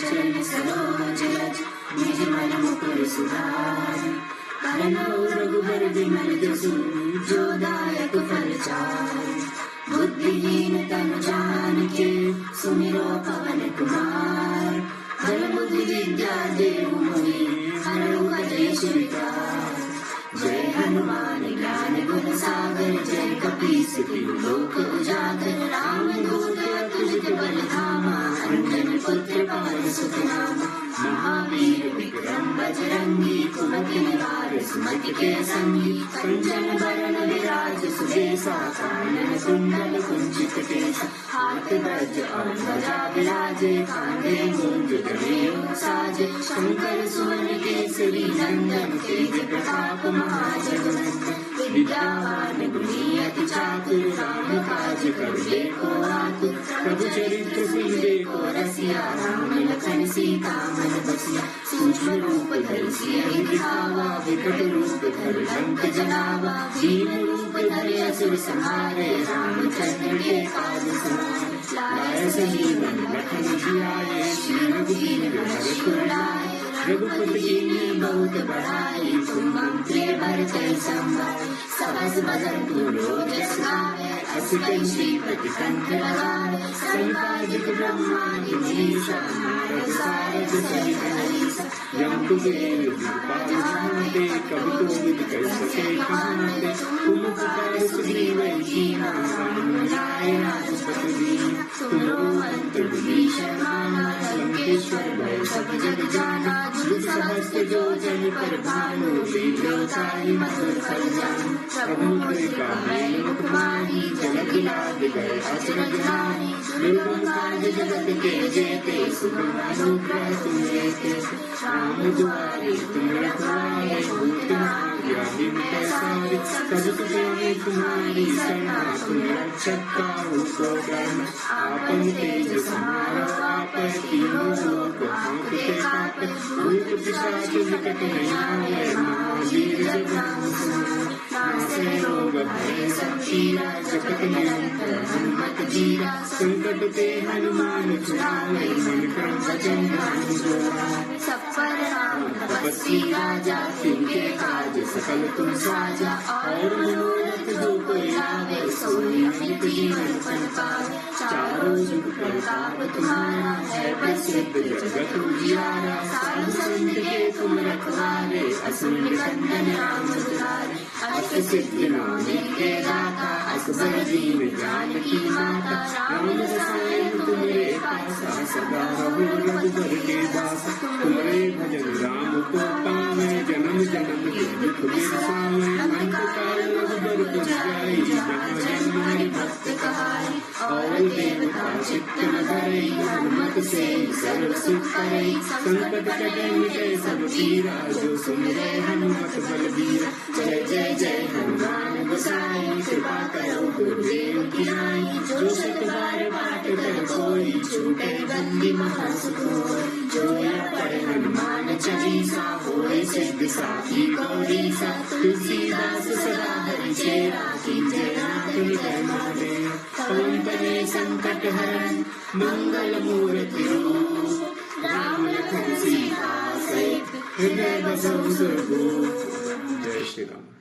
चरण सरोज रज निज मन मुकुर सुधारि बरनउँ रघुबर बिमल जसु जो दायक फल चारि बुद्धिहीन तनु जानिके सुमिरो पवन कुमार बल बुद्धि विद्या देहु मोहि हरहु कलेश विकार जय हनुमान ज्ञान गुण सागर जय कपीस तिहु लोक उजागर रामदूत अतुलित बल धामा अंजनी पुत्र पवन सुत नामा महावीर विक्रम बजरंगी कुमति निवार सुमति के संगी कंचन बरन विराज सुबेसा कानन कुंडल कुंचित केसा हाथ वज्र और ध्वजा विराजे कांधे मूंज जनेऊ साजे शंकर सुवन केसरी नंदन तेज प्रताप महाजगवंदन विद्यावान गुणी अति चातुर राम काज करबे को आतुर प्रभु चरित्र सुनबे को रसिया राम लखन सीता मन बसिया सूक्ष्म रूप धरि सियहि दिखावा विकट रूप धरि लंक जलावा दीन रूप धरि असुर संहारे रामचंद्र के काज सवारे लाए संजीवन लखन जियाए श्री रघुवीर हर्ष लाए रघुपति कीन्ही बहुत बड़ाई तुम मम प्रिय भरतहि संभाई सहस बदन तुमरो जस गावे अस कहि श्रीपति कंठ लगावे संकादिक ब्रह्मादि मनीषा नारद सारद सहित अहिसा यम कुबेर कृपा जहाते कवि कोविद कर सके कहाते तुम पुकार सुग्रीव कीन्हा राम लाए राजपति दीन्हा तुमरो अंत विभीषण माना लंकेश्वर भय सब जग जाना सहस्त्र जो जन पर भानु लील्योताहि मधुर फल जानु प्रभु मुद्रिका मैल कुमारी जलधि लाभ गए अचरज नारी दुर्गम काज जगत के जेते सुगम अनुग्रह तुम लेते राम दुआरे तुम रखवारे भूत व्याधि मिटै सारे सब तुझे तुम्हारी शरणा तुम रक्षक काहू को डरना आपन तेज समारो आपै तीनों लोक हांकते कापै भूत पिशाच निकट नहीं आए महावीर जब नाम सुनाए नासै रोग भय सब पीरा जगत निरंतर हनुमत जीरा संकट ते हनुमान छुड़ावे मन क्रम भजन ध्यान जोड़ावे सब पर राम तपस्वी राजा तिनके काज सकल तुम साजा और मनोरथ जो कोई लावे सोई अमित जीवन फल पावे चारों जुग प्रताप तुम्हारा है प्रसिद्ध जगत उजियारा साधु संत के तुम रखवारे असुर निकंदन राम दुलारे अष्ट सिद्धि नवनीत के दाता असबर दीन जानकी माता राम रसायन तुम्हारे पासा सदा रघु रघुबर के दासा तुम्हारे भजन राम को पावे जन्म जन्म के दुख बिसावे अंत काल रघुबर को जाई जहाँ जन्म हरि भक्त कहाई और देवता चित्त न धरई हनुमत से सर्व सुख करई संकट कटे मिटे सब पीरा जो सुमिरै हनुमत बलबीरा जय जय जय हनुमान गोसाई कृपा करो गुरुदेव की नाई जो शत बार पाठ कर कोई छूटे बंदी महासुख होय जो यह पढ़े हनुमान चालीसा होय सिद्धि साखी गौरीसा तुलसीदास सदा हरि चेरा कीन्जय नाथ हृदय महादेव पवन तनय संकट हरण मंगल मूर्ति रूप राम लखन सीता सहित हृदय बसहु सुरभूप। जय श्री राम।